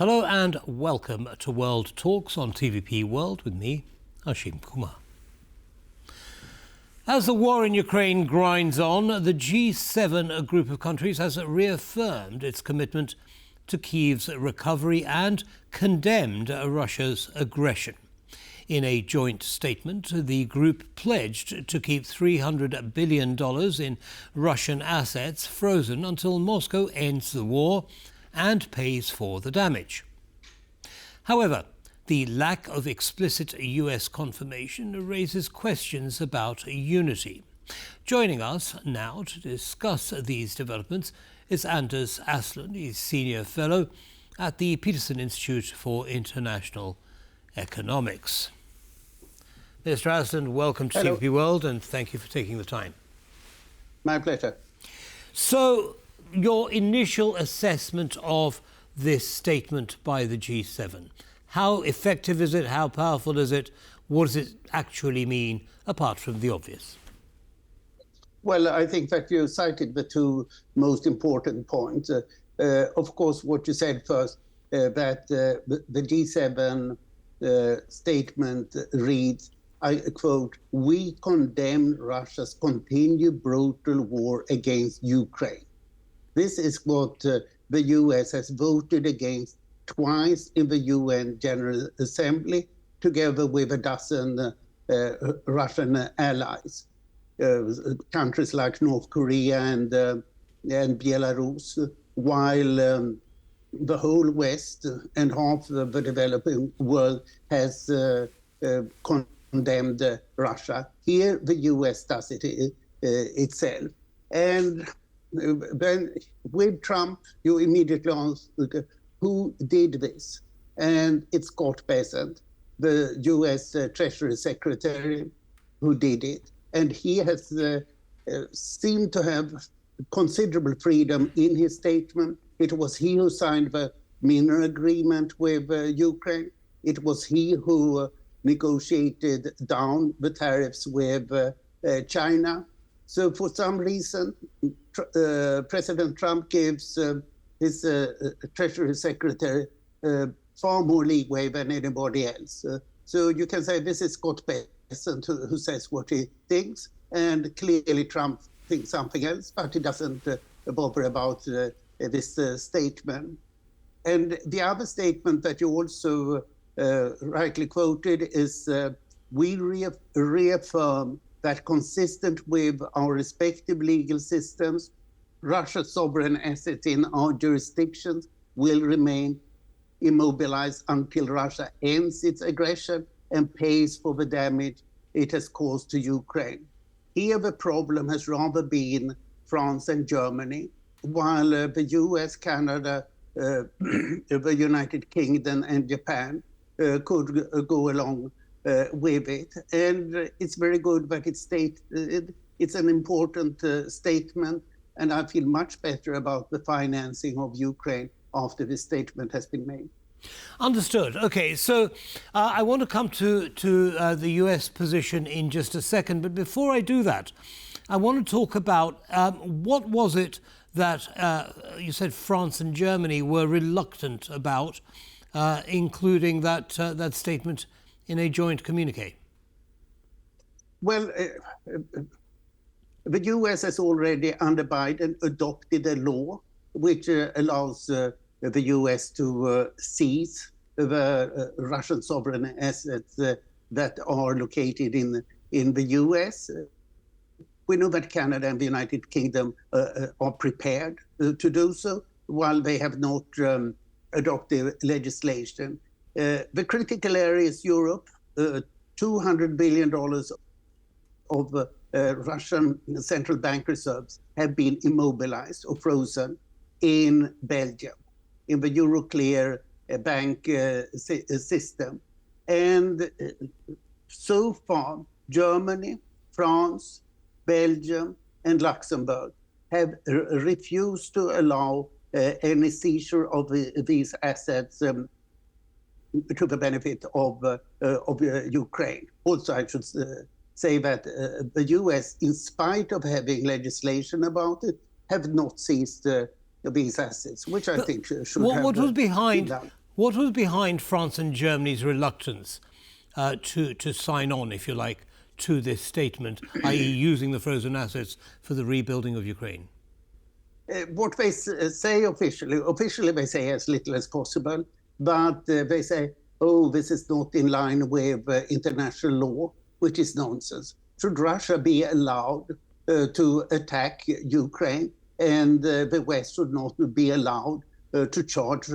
Hello and welcome to World Talks on TVP World with me, Ashim Kumar. As the war in Ukraine grinds on, the G7 group of countries has reaffirmed its commitment to Kyiv's recovery and condemned Russia's aggression. In a joint statement, the group pledged to keep $300 billion in Russian assets frozen until Moscow ends the war and pays for the damage. However, the lack of explicit US confirmation raises questions about unity. Joining us now to discuss these developments is Anders Åslund. He's Senior Fellow at the Peterson Institute for International Economics. Mr. Åslund, welcome to TVP World and thank you for taking the time. My pleasure. So, your initial assessment of this statement by the G7. How effective is it? How powerful is it? What does it actually mean, apart from the obvious? Well, I think that you cited the two most important points. Of course, what you said first, that the G7 statement reads, I quote, "We condemn Russia's continued brutal war against Ukraine." This is what the US has voted against twice in the UN General Assembly, together with a dozen Russian allies, countries like North Korea and Belarus, while the whole West and half of the developing world has condemned Russia. Here, the US does it itself. And then with Trump, you immediately ask, who did this? And it's Scott Bessent, the US Treasury Secretary, who did it. And he has seemed to have considerable freedom in his statement. It was he who signed the minor agreement with Ukraine. It was he who negotiated down the tariffs with China. So for some reason, President Trump gives his Treasury Secretary far more leeway than anybody else. So you can say this is Scott Bessent who says what he thinks, and clearly Trump thinks something else, but he doesn't bother about this statement. And the other statement that you also rightly quoted is, we reaffirm that consistent with our respective legal systems, Russia's sovereign assets in our jurisdictions will remain immobilized until Russia ends its aggression and pays for the damage it has caused to Ukraine. Here the problem has rather been France and Germany, while the US, Canada, the United Kingdom and Japan could go along with it. And it's very good that it's an important statement, and I feel much better about the financing of Ukraine after this statement has been made. Understood. Okay, so I want to come to the US position in just a second, but before I do that, I want to talk about what was it that you said France and Germany were reluctant about, including that statement in a joint communiqué? Well, the US has already, under Biden, adopted a law which allows the US to seize the Russian sovereign assets that are located in the US. We know that Canada and the United Kingdom are prepared to do so, while they have not adopted legislation. The critical area is Europe. $200 billion of Russian central bank reserves have been immobilized or frozen in Belgium, in the Euroclear bank system. And so far, Germany, France, Belgium, and Luxembourg have refused to allow any seizure of these assets to the benefit of Ukraine. Also, I should say that the US, in spite of having legislation about it, have not seized these assets, which I think should have what was behind been done. What was behind France and Germany's reluctance to sign on, if you like, to this statement, i.e. using the frozen assets for the rebuilding of Ukraine? What they say officially they say as little as possible, but they say, oh, this is not in line with international law, which is nonsense. Should Russia be allowed to attack Ukraine, and the West should not be allowed to charge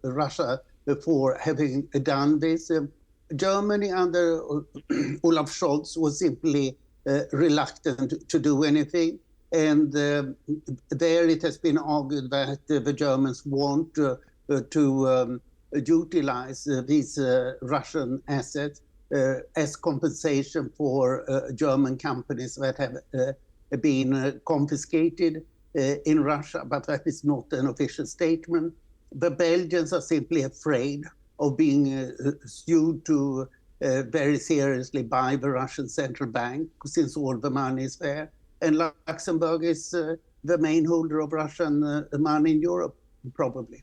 Russia for having done this? Germany under Olaf Scholz was simply reluctant to do anything. And there it has been argued that the Germans want to utilize these Russian assets as compensation for German companies that have been confiscated in Russia, but that is not an official statement. The Belgians are simply afraid of being sued to very seriously by the Russian central bank, since all the money is there. And Luxembourg is the main holder of Russian money in Europe, probably.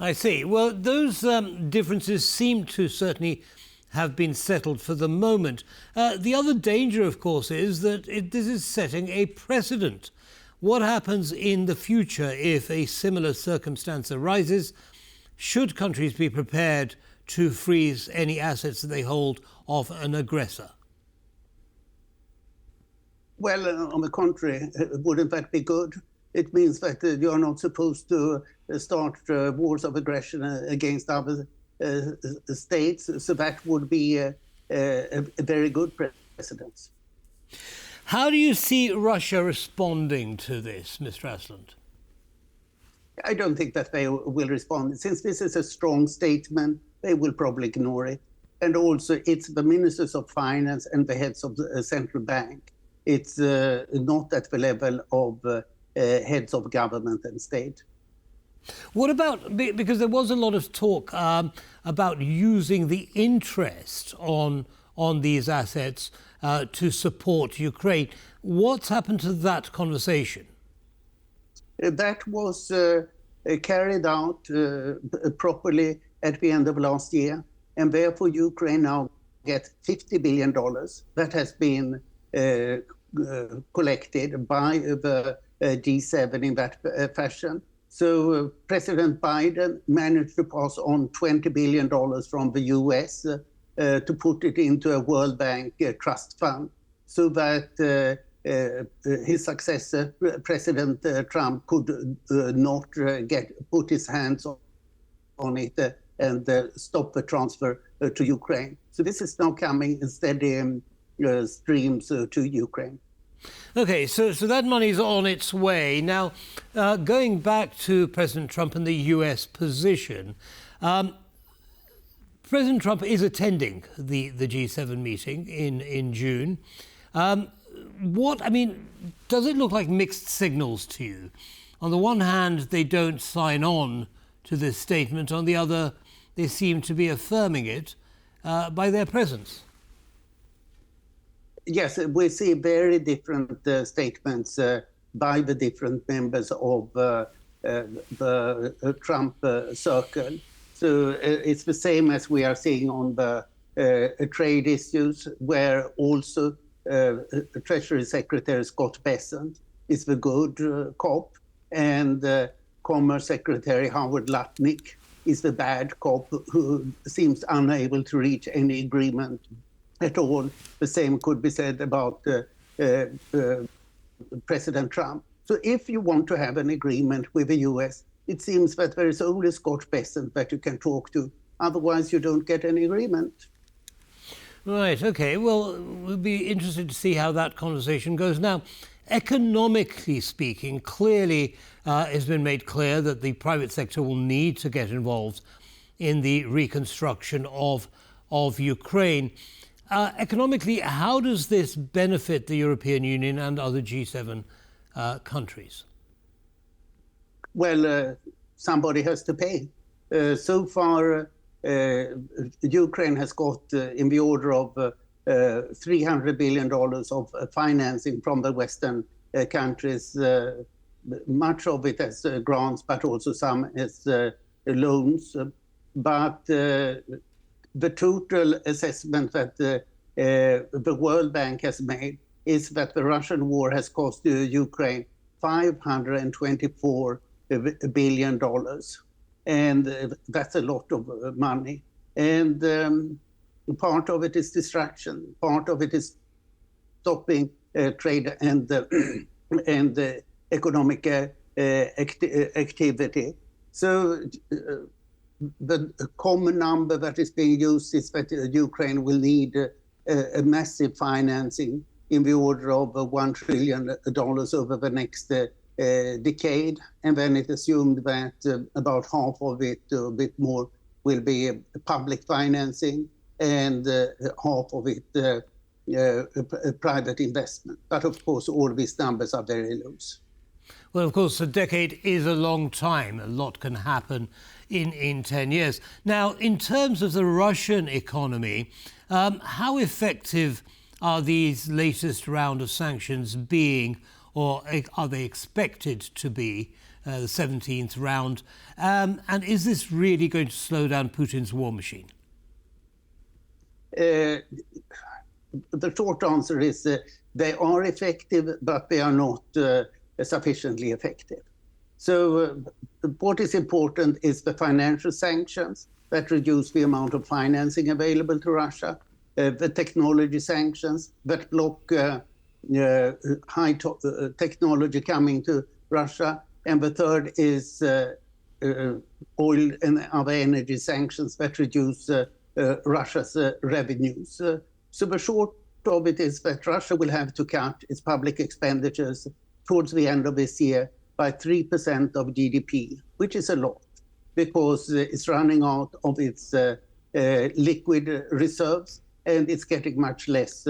I see. Well, those differences seem to certainly have been settled for the moment. The other danger, of course, is that this is setting a precedent. What happens in the future if a similar circumstance arises? Should countries be prepared to freeze any assets that they hold of an aggressor? Well, on the contrary, wouldn't that be good? It means that you are not supposed to start wars of aggression against other states, so that would be a very good precedent. How do you see Russia responding to this, Mr. Åslund? I don't think that they will respond. Since this is a strong statement, they will probably ignore it. And also, it's the ministers of finance and the heads of the central bank. It's not at the level of heads of government and state. What about, because there was a lot of talk about using the interest on these assets to support Ukraine. What's happened to that conversation? That was carried out properly at the end of last year, and therefore Ukraine now gets $50 billion that has been collected by the G7 in that fashion. So President Biden managed to pass on $20 billion from the US to put it into a World Bank trust fund, so that his successor, President Trump, could not put his hands on it and stop the transfer to Ukraine. So this is now coming in steady streams to Ukraine. Okay, so that money's on its way. Now, going back to President Trump and the US position, President Trump is attending the G7 meeting in June. Does it look like mixed signals to you? On the one hand, they don't sign on to this statement. On the other, they seem to be affirming it by their presence. Yes, we see very different statements by the different members of the Trump circle. So it's the same as we are seeing on the trade issues, where also Treasury Secretary Scott Bessent is the good cop, and Commerce Secretary Howard Lutnick is the bad cop who seems unable to reach any agreement at all. The same could be said about President Trump. So if you want to have an agreement with the US, it seems that there is only Scott Bessent that you can talk to. Otherwise, you don't get any agreement. Right, okay. Well, we'll be interested to see how that conversation goes. Now, economically speaking, clearly it's been made clear that the private sector will need to get involved in the reconstruction of Ukraine. Economically, how does this benefit the European Union and other G7 countries? Well, somebody has to pay. So far, Ukraine has got in the order of $300 billion of financing from the Western countries. Much of it as grants, but also some as loans. but the total assessment that the World Bank has made is that the Russian war has cost Ukraine $524 billion. And that's a lot of money. And part of it is distraction, part of it is stopping trade and economic activity. So the common number that is being used is that Ukraine will need a massive financing in the order of $1 trillion over the next decade. And then it assumed that about half of it, a bit more, will be public financing and half of it private investment. But of course, all these numbers are very loose. Well, of course, a decade is a long time. A lot can happen in 10 years. Now, in terms of the Russian economy, how effective are these latest round of sanctions being, or are they expected to be, the 17th round? And is this really going to slow down Putin's war machine? The short answer is they are effective, but they are not sufficiently effective. So what is important is the financial sanctions that reduce the amount of financing available to Russia, the technology sanctions that block high technology coming to Russia, and the third is oil and other energy sanctions that reduce Russia's revenues. So the short of it is that Russia will have to cut its public expenditures towards the end of this year by 3% of GDP, which is a lot, because it's running out of its liquid reserves, and it's getting much less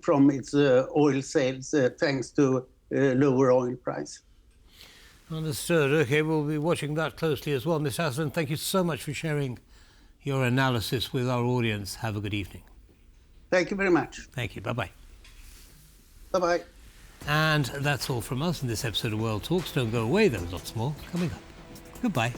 from its oil sales thanks to lower oil price. Understood. OK, we'll be watching that closely as well. Mr. Åslund, thank you so much for sharing your analysis with our audience. Have a good evening. Thank you very much. Thank you. Bye-bye. Bye-bye. And that's all from us in this episode of World Talks. Don't go away, there's lots more coming up. Goodbye.